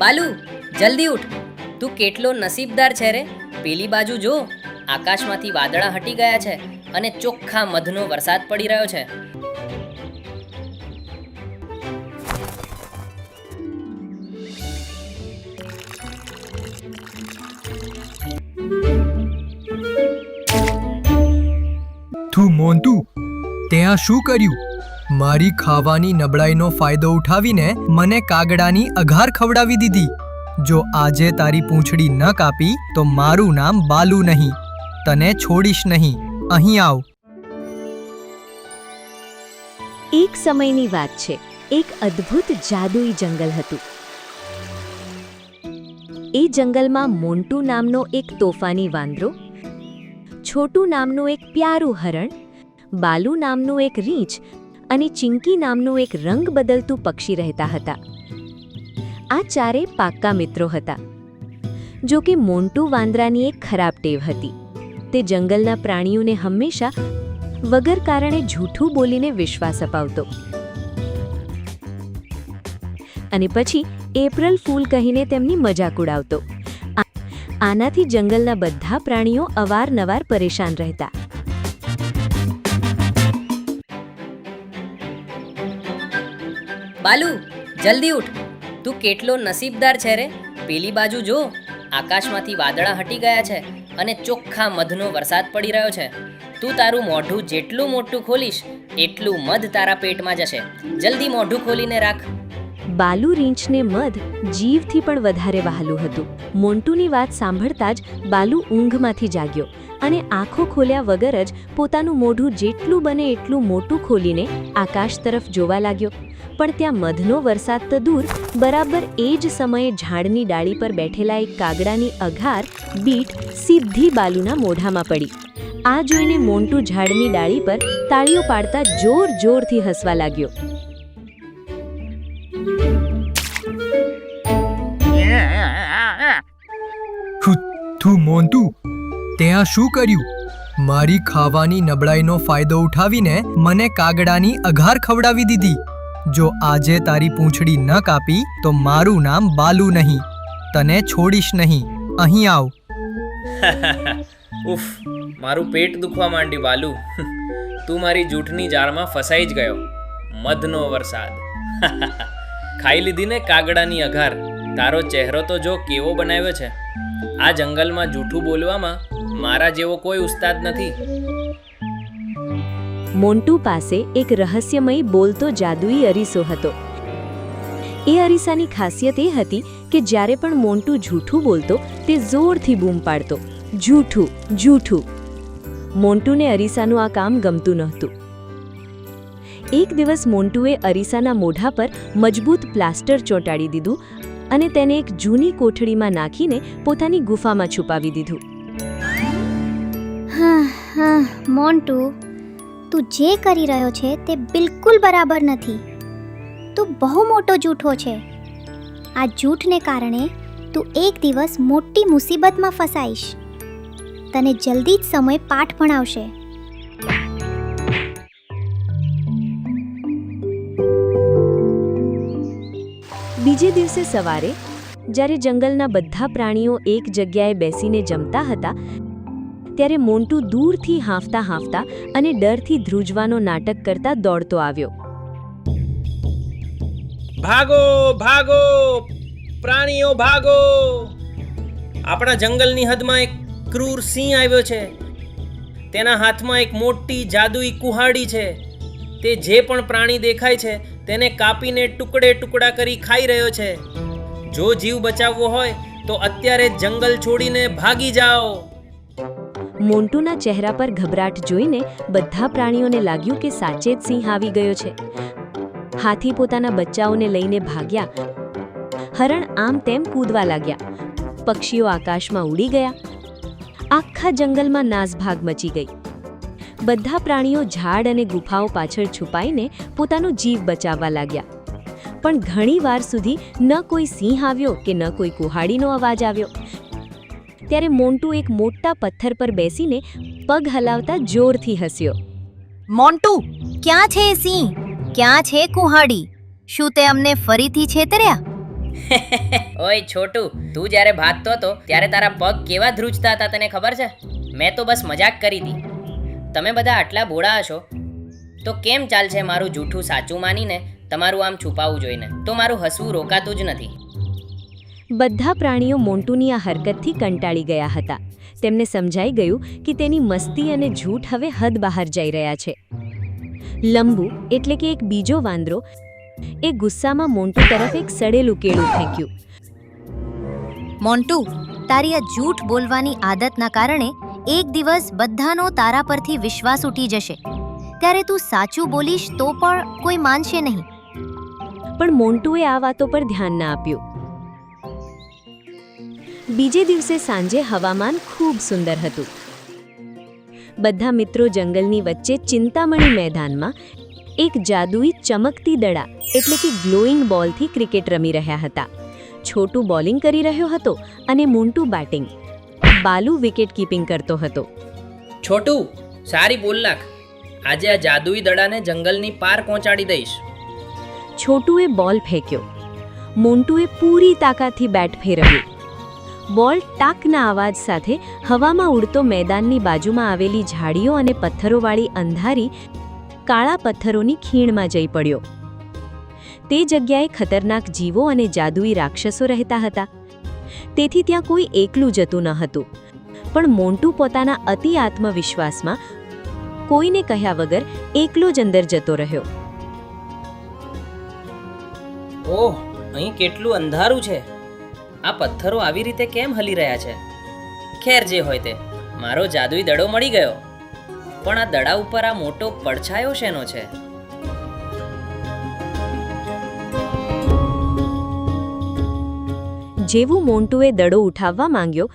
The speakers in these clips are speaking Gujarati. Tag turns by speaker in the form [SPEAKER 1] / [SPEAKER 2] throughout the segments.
[SPEAKER 1] બાલુ, જલ્દી ઉઠ. તું કેટલો નસીબદાર છે રે. પેલી બાજુ જો, આકાશમાંથી વાદળા હટી ગયા છે અને ચોખ્ખા મધનો વરસાદ પડી રહ્યો છે.
[SPEAKER 2] તું મોન્ટુ, તે આ શું કર્યું? મારી ખાવાની નબળાઈનો ફાયદો ઉઠાવીને મને કાગડાની અઘાર ખવડાવી દીધી. જો આજે તારી પૂંછડી ન કાપી તો મારું નામ બાલુ નહીં. તને છોડીશ નહીં. અહીં આવ.
[SPEAKER 3] એક સમયની વાત છે. એક અદ્ભુત જાદુઈ જંગલ હતું. એ જંગલમાં મોન્ટુ નામનો એક તોફાની વાંદરો, છોટુ નામનું એક પ્યારું હરણ, બાલુ નામનું એક રીંછ અને ચિંકી નામનું એક રંગ બદલતું પક્ષી રહેતા હતા. આ ચારેય પાક્કા મિત્રો હતા. જો કે મોન્ટુ વાંદરાની એક ખરાબ ટેવ હતી. તે જંગલના પ્રાણીઓને હંમેશા વગર કારણે જૂઠું બોલીને વિશ્વાસ અપાવતો અને પછી એપ્રિલ ફૂલ કહીને તેમની મજાક ઉડાવતો. આનાથી જંગલના બધા પ્રાણીઓ અવારનવાર પરેશાન રહેતા.
[SPEAKER 1] બાલુ, જલ્દી ઉઠ. તું કેટલો નસીબદાર છે રે. પેલી બાજુ જો, આકાશમાંથી વાદળા હટી ગયા છે અને ચોખ્ખા મધનો વરસાદ પડી રહ્યો છે. તું તારું મોઢું જેટલું મોટું ખોલીશ એટલું મધ તારા પેટમાં જશે. જલ્દી મોઢું ખોલીને રાખ.
[SPEAKER 3] બાલુ રીંછને મધ જીવથી પણ વધારે વહાલું હતું. મોન્ટુની વાત સાંભળતા જ બાલુ ઊંઘમાંથી જાગ્યો અને આંખો ખોલ્યા વગર જ પોતાનું મોઢું જેટલું બને એટલું મોટું ખોલીને આકાશ તરફ જોવા લાગ્યો. પણ ત્યાં મધનો વરસાદ તો દૂર, બરાબર એ જ સમયે ઝાડની ડાળી પર બેઠેલા એક કાગડાની અઘાર બીટ સીધી બાલુના મોઢામાં પડી. આ જોઈને મોન્ટુ ઝાડની ડાળી પર તાળીઓ પાડતા જોર જોરથી હસવા લાગ્યો.
[SPEAKER 2] તું મોન્ટુ, તે આ શું કર્યું? મારી ખાવાની નબળાઈનો ફાયદો ઉઠાવીને મને કાગડાની અઘાર ખવડાવી દીધી. જો આજે તારી પૂંછડી ન કાપી તો મારું નામ બાલુ નહીં. તને છોડીશ નહીં. અહીં આવ.
[SPEAKER 4] ઉફ, મારું પેટ દુખવા માંડ્યું બાલુ. તું મારી જૂઠની જાળમાં ફસાઈ જ ગયો. મધનો વરસાદ. ખાઈ લીધી ને કાગડાની અઘાર. તારો ચહેરો તો જો કેવો બનાવ્યો છે. આ જંગલમાં જૂઠું બોલવામાં મારા જેવો કોઈ ઉસ્તાદ નથી.
[SPEAKER 3] મોન્ટુ પાસે એક રહસ્યમય બોલતો જાદુઈ અરીસો હતો. એ અરીસાની ખાસિયત એ હતી કે જ્યારે પણ મોન્ટુ જૂઠું બોલતો તે જોરથી બૂમ પાડતો, જૂઠું, જૂઠું. મોન્ટુને અરીસાનું આ કામ ગમતું નહોતું. એક દિવસ મોન્ટુએ અરીસાના મોઢા પર મજબૂત પ્લાસ્ટર ચોંટાડી દીધું અને તેને એક જૂની કોઠડીમાં નાખીને પોતાની ગુફામાં છુપાવી દીધું.
[SPEAKER 5] મોન્ટુ, તું જે કરી રહ્યો છે તે બિલકુલ બરાબર નથી. તું બહુ મોટો જૂઠો છે. આ જૂઠને કારણે તું એક દિવસ મોટી મુસીબતમાં ફસાઈશ. તને જલ્દી જ સમય પાઠ ભણાવશે.
[SPEAKER 3] બીજે દિવસે સવારે જ્યારે જંગલના બધા પ્રાણીઓ એક જગ્યાએ બેસીને જમતા હતા ત્યારે મોન્ટુ દૂરથી હાંફતા હાંફતા અને ડરથી ધ્રુજવાનો નાટક કરતા દોડતો આવ્યો.
[SPEAKER 4] ભાગો, ભાગો, પ્રાણીઓ ભાગો! આપણા જંગલની હદમાં એક ક્રૂર સિંહ આવ્યો છે. તેના હાથમાં એક મોટી જાદુઈ કુહાડી છે. તે જે પણ પ્રાણી દેખાય છે તેને કાપીને ટુકડે ટુકડા કરી ખાઈ રહ્યો છે. જો જીવ બચાવવો હોય તો અત્યારે જંગલ છોડીને ભાગી જાઓ.
[SPEAKER 3] મોન્ટુના ચહેરા પર ગભરાટ જોઈને બધા પ્રાણીઓને લાગ્યું કે સાચે જ સિંહ આવી ગયો છે. હાથી પોતાના બચ્ચાઓને લઈને ભાગ્યા. હરણ આમ તેમ કૂદવા લાગ્યા. પક્ષીઓ આકાશમાં ઉડી ગયા. આખા જંગલમાં નાસભાગ મચી ગઈ. બધા પ્રાણીઓ ઝાડ અને ગુફાઓ પાછળ છુપાઈને પોતાનો જીવ બચાવવા લાગ્યા. પણ ઘણી વાર સુધી ન કોઈ સિંહ આવ્યો કે ન કોઈ કુહાડીનો અવાજ આવ્યો. ત્યારે મોન્ટુ એક મોટા પથ્થર પર બેસીને પગ હલાવતા જોરથી હસ્યો.
[SPEAKER 6] મોન્ટુ, ક્યાં છે એ સિંહ? ક્યાં છે કુહાડી? શું તે અમને ફરીથી છેતર્યા?
[SPEAKER 1] ઓય છોટુ, તું જ્યારે ભાગતો હતો ત્યારે તારા પગ કેવા ધ્રુજતા હતા તને ખબર છે? મેં તો બસ મજાક કરી હતી. તમે બધા આટલા ભોળા હશો તો કેમ ચાલશે મારું જૂઠું સાચું માનીને તમારું આમ છુપાવવું જોઈને? તો મારું હસવું રોકાતું જ નથી.
[SPEAKER 3] બધા પ્રાણીઓ મોન્ટુની આ હરકતથી કંટાળી ગયા હતા. તેમને સમજાઈ ગયું કે તેની મસ્તી અને જૂઠ હવે હદ બહાર જઈ રહ્યા છે. લંબુ એટલે કે એક બીજો વાંદરો એ ગુસ્સામાં મોન્ટુ તરફ એક સડેલું કેળું ફેંક્યું.
[SPEAKER 6] મોન્ટુ, તારી આ જૂઠ બોલવાની આદતના કારણે એક દિવસ બધાનો તારા પરથી વિશ્વાસ ઉઠી જશે. ત્યારે તું સાચું બોલીશ તો પણ કોઈ માનશે નહીં.
[SPEAKER 3] પણ મોન્ટુએ આ વાતો પર ધ્યાન ના આપ્યું. બીજે દિવસે સાંજે હવામાન ખૂબ સુંદર હતું. બધા મિત્રો જંગલની વચ્ચે ચિંતામણી મેદાનમાં એક જાદુઈ ચમકતી દડા એટલે કે ગ્લોઈંગ બોલથી ક્રિકેટ રમી રહ્યા હતા. છોટુ બોલિંગ કરી રહ્યો હતો અને મોન્ટુ બેટિંગ. બાલુ વિકેટ કીપિંગ કરતો હતો.
[SPEAKER 4] છોટુ, સારી બોલ નાખ. આજે આ જાદુઈ દડાને જંગલની પાર પહોંચાડી દઈશ.
[SPEAKER 3] છોટુએ બોલ ફેંક્યો. મોન્ટુએ પૂરી તાકાતથી બેટ ફેરવ્યું. બોલ ટાકના અવાજ સાથે હવામાં ઉડતો મેદાનની બાજુમાં આવેલી ઝાડીઓ અને પથ્થરોવાળી અંધારી કાળા પથ્થરોની ખીણમાં જઈ પડ્યો. તે જગ્યાએ ખતરનાક જીવો અને જાદુઈ રાક્ષસો રહેતા હતા. તેથી ત્યાં કોઈ એકલું જતું ન હતું. પણ મોન્ટુ પોતાના અતિ આત્મવિશ્વાસમાં કોઈને કહ્યા વગર એકલો જ અંદર જતો રહ્યો.
[SPEAKER 4] ઓહ, અહીં કેટલું અંધારું છે. આ પથ્થરો આવી રીતે કેમ હલી રહ્યા છે? ખેર, જે હોય તે, મારો જાદુઈ દડો મળી ગયો. પણ આ દડા ઉપર આ મોટો પડછાયો શેનો છે?
[SPEAKER 3] જેવું મોન્ટુએ દડો ઉઠાવવા માંગ્યો,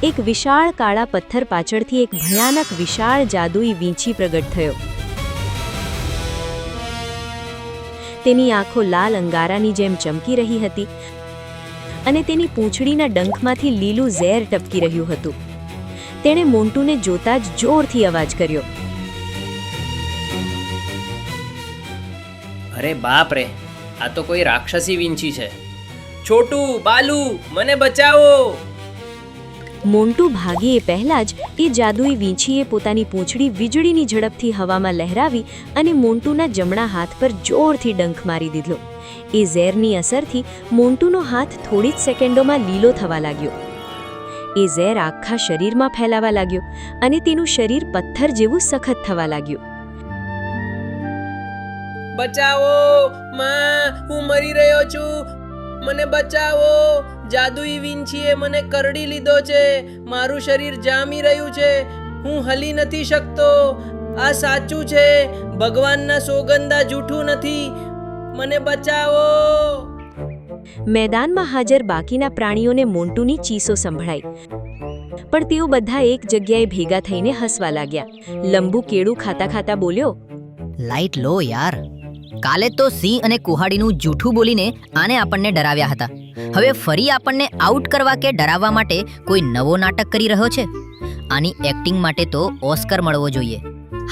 [SPEAKER 3] એક વિશાળ કાળા પથ્થર પાછળથી એક ભયાનક વિશાળ જાદુઈ વીંછી પ્રગટ થયો. તેની આંખો લાલ અંગારાની જેમ ચમકી રહી હતી અને તેની પૂંછડીના ડંખમાંથી લીલું ઝેર ટપકી રહ્યું હતું. તેણે મોન્ટુને જોતા જ જોરથી અવાજ કર્યો.
[SPEAKER 4] અરે બાપ રે, આ તો કોઈ રાક્ષસી વીંછી છે. છોટુ, બાલુ, મને બચાવો!
[SPEAKER 3] મોન્ટુ ભાગે એ પહેલાં જ એ જાદુઈ વીંછીએ પોતાની પૂંછડી વીજળીની ઝડપથી હવામાં લહેરાવી અને મોન્ટુના જમણા હાથ પર જોરથી ડંખ મારી દીધો. એ ઝેરની અસરથી મોન્ટુનો હાથ થોડી જ સેકન્ડોમાં લીલો થવા લાગ્યો. એ ઝેર આખા શરીરમાં ફેલાવા લાગ્યો અને તેનું શરીર પથ્થર જેવું સખત થવા લાગ્યું.
[SPEAKER 4] બચાવો માં, હું મરી રહ્યો છું. મને બચાવો! જાદુઈ વીંછીએ મને કરડી લીધો છે. મારું શરીર જામી રહ્યું છે. હું હલી નથી શકતો. આ સાચું છે. ભગવાનના સોગંદા જૂઠું નથી. મને બચાવો!
[SPEAKER 3] મેદાનમાં હાજર બાકીના પ્રાણીઓને મોન્ટુની ચીસો સંભળાઈ. પણ તેઓ બધા એક જગ્યાએ ભેગા થઈને હસવા લાગ્યા. લંબુ કેળું ખાતા ખાતા બોલ્યો,
[SPEAKER 6] લાઈટ લો યાર. કાલે તો સિંહ અને કુહાડીનું જૂઠું બોલીને આને આપણને ડરાવ્યા હતા. હવે ફરી આપણને આઉટ કરવા કે ડરાવવા માટે કોઈ નવો નાટક કરી રહ્યો છે. આની એક્ટિંગ માટે તો ઓસ્કર મળવો જોઈએ.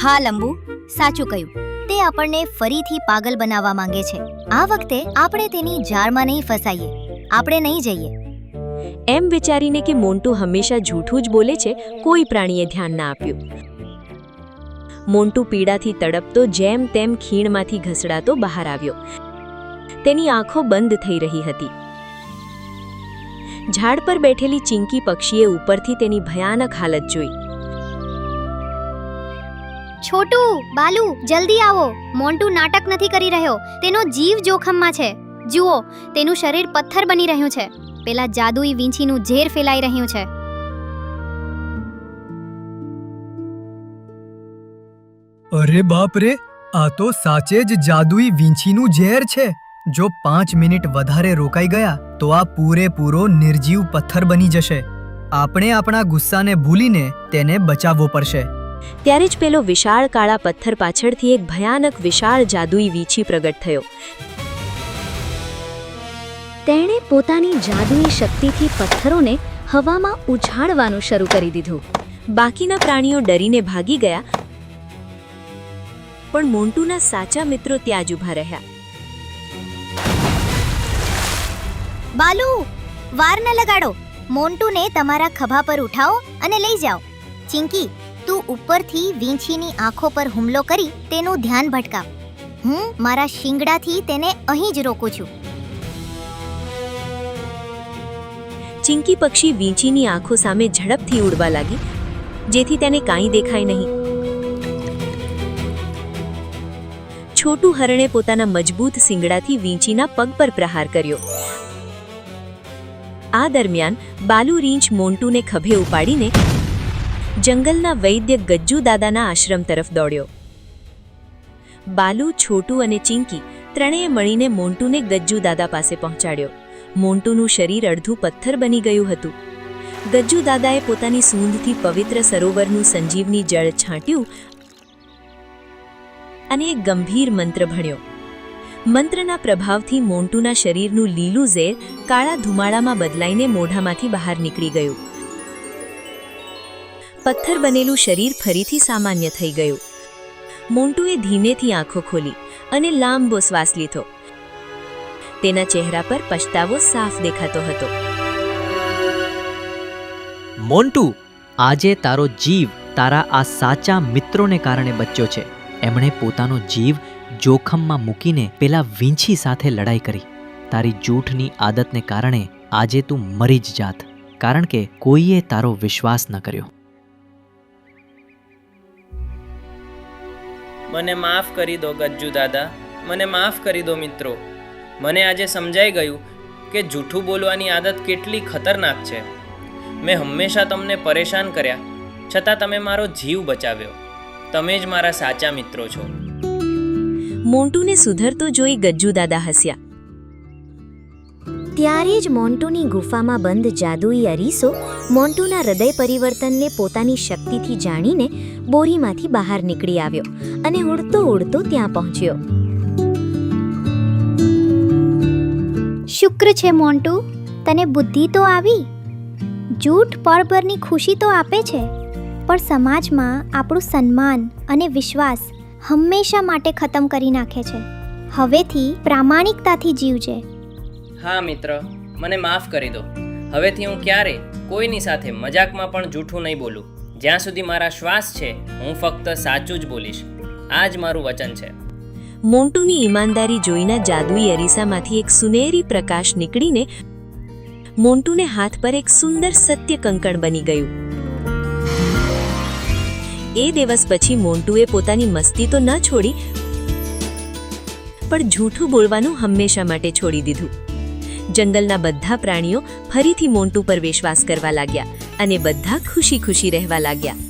[SPEAKER 6] હા લંબુ, સાચું કહ્યું. તે આપણને ફરીથી પાગલ બનાવવા માંગે છે. આ વખતે આપણે તેની જાળમાં નહીં ફસાઈએ. આપણે નહીં જઈએ.
[SPEAKER 3] એમ વિચારીને કે મોન્ટુ હંમેશા જૂઠું જ બોલે છે, કોઈ પ્રાણીએ ધ્યાન ના આપ્યું. મોન્ટુ પીડાથી તડપતો જેમ તેમ ખીણમાંથી ઘસડાતો બહાર આવ્યો. તેની આંખો બંધ થઈ રહી હતી. ઝાડ પર બેઠેલી ચીંકી પક્ષીએ ઉપરથી તેની ભયાનક હાલત જોઈ.
[SPEAKER 5] છોટુ, બાલુ, જલ્દી આવો. મોન્ટુ નાટક નથી કરી રહ્યો. તેનો જીવ જોખમમાં છે. જુઓ, તેનું શરીર પથ્થર બની રહ્યું છે. પેલા જાદુઈ વીંછીનું ઝેર ફેલાઈ રહ્યું છે.
[SPEAKER 2] અરે બાપ રે, આ તો સાચે જ જાદુઈ વીંછીનું ઝેર છે. જો 5 મિનિટ વધારે રોકાઈ ગયા તો આ પૂરેપૂરો નિર્જીવ પથ્થર બની જશે. આપણે આપણા ગુસ્સાને ભૂલીને તેને બચાવવો પડશે.
[SPEAKER 3] ત્યારે જ પેલો વિશાળ કાળા પથ્થર પાછળથી એક ભયાનક વિશાળ જાદુઈ વીંછી પ્રગટ થયો. તેણે પોતાની જાદુઈ શક્તિથી પથ્થરોને હવામાં ઉછાળવાનું શરૂ કરી દીધું. બાકીના પ્રાણીઓ ડરીને ભાગી ગયા, પણ મોન્ટુના સાચા મિત્રો ત્યાં જ ઊભા રહ્યા.
[SPEAKER 5] બાલુ, વાર ન લગાડો. મોન્ટુને તમારા ખભા પર ઉઠાવો અને લઈ જાઓ. ચિંકી, તું ઉપરથી વીંછીની આંખો પર હુમલો કરી તેનું ધ્યાન ભટકાવ. હું મારા શિંગડાથી તેને અહીં જ રોકું છું.
[SPEAKER 3] ચિંકી પક્ષી વીંછીની આંખો સામે ઝડપથી ઉડવા લાગી, જેથી તેને કાંઈ દેખાય નહીં. છોટું હરણે પોતાના મજબૂત શિંગડાથી વીંછીના પગ પર પ્રહાર કર્યો. આ દરમિયાન બાલુ રીંછ મોન્ટુને ખભે ઉપાડીને જંગલના વૈદ્ય ગજ્જુ દાદાના આશ્રમ તરફ દોડ્યો. બાલુ, છોટું અને ચિંકી ત્રણેય મળીને મોન્ટુને ગજ્જુ દાદા પાસે પહોંચાડ્યો. મોન્ટુનું શરીર અડધું પથ્થર બની ગયું હતું. ગજ્જુ દાદાએ પોતાની સૂંઢથી પવિત્ર સરોવરનું સંજીવની જળ છાંટ્યું અને એક ગંભીર મંત્ર ભણ્યો. મંત્રના પ્રભાવથી મોન્ટુના શરીરનું લીલું ઝેર કાળા ધુમાડામાં બદલાઈને મોઢામાંથી બહાર નીકળી ગયું. પથ્થર બનેલું શરીર ફરીથી સામાન્ય થઈ ગયું. મોન્ટુએ ધીમેથી આંખો ખોલી અને લાંબો શ્વાસ લીધો. તેના ચહેરા પર પછતાવો સાફ દેખાતો હતો.
[SPEAKER 7] મોન્ટુ, આજે તારો જીવ તારા આ સાચા મિત્રોને કારણે બચ્યો છે. એમણે પોતાનો જીવ જોખમમાં મૂકીને પેલા વીંછી સાથે લડાઈ કરી. તારી જૂઠની આદતને કારણે આજે તું મરી જ જાત, કારણ કે કોઈએ તારો વિશ્વાસ ન કર્યો.
[SPEAKER 4] મને માફ કરી દો ગજ્જુ દાદા, મને માફ કરી દો મિત્રો. મને આજે સમજાઈ ગયું કે જૂઠું બોલવાની આદત કેટલી ખતરનાક છે. મેં હંમેશા તમને પરેશાન કર્યા, છતાં તમે મારો જીવ બચાવ્યો. તમે જ મારા સાચા મિત્રો છો.
[SPEAKER 3] મોન્ટુને સુધરતો જોઈ ગજ્જુ દાદા હસ્યા. ત્યારે જ મોન્ટુની ગુફામાં બંધ જાદુઈ અરીસો મોન્ટુના હૃદય પરિવર્તનને પોતાની શક્તિથી જાણીને બોરીમાંથી બહાર નીકળી આવ્યો અને ઉડતો ઉડતો ત્યાં પહોંચ્યો.
[SPEAKER 5] શુક્ર છે મોન્ટુ, તને બુદ્ધિ તો આવી. જૂઠ પળભરની ખુશી તો આપે છે, પણ સમાજમાં આપણું સન્માન અને વિશ્વાસ હંમેશા માટે ખતમ કરી નાખે છે. હવેથી પ્રામાણિકતાથી જીવજે.
[SPEAKER 4] હા મિત્ર, મને માફ કરી દો. હવેથી હું ક્યારે કોઈની સાથે મજાકમાં પણ જૂઠું નહીં બોલું. જ્યાં સુધી મારા શ્વાસ છે, હું ફક્ત સાચું જ બોલીશ. આ જ મારું વચન છે.
[SPEAKER 3] મોન્ટુની ઈમાનદારી જોઈને જાદુઈ અરીસામાંથી એક સુનેરી પ્રકાશ નીકળીને મોન્ટુને હાથ પર એક સુંદર સત્ય કંકણ બની ગયું. એ દિવસ પછી મોન્ટુએ પોતાની મસ્તી તો ન છોડી, પણ જૂઠું બોલવાનું હંમેશા માટે છોડી દીધું. જંગલના બધા પ્રાણીઓ ફરીથી મોન્ટુ પર વિશ્વાસ કરવા લાગ્યા અને બધા ખુશી ખુશી રહેવા લાગ્યા.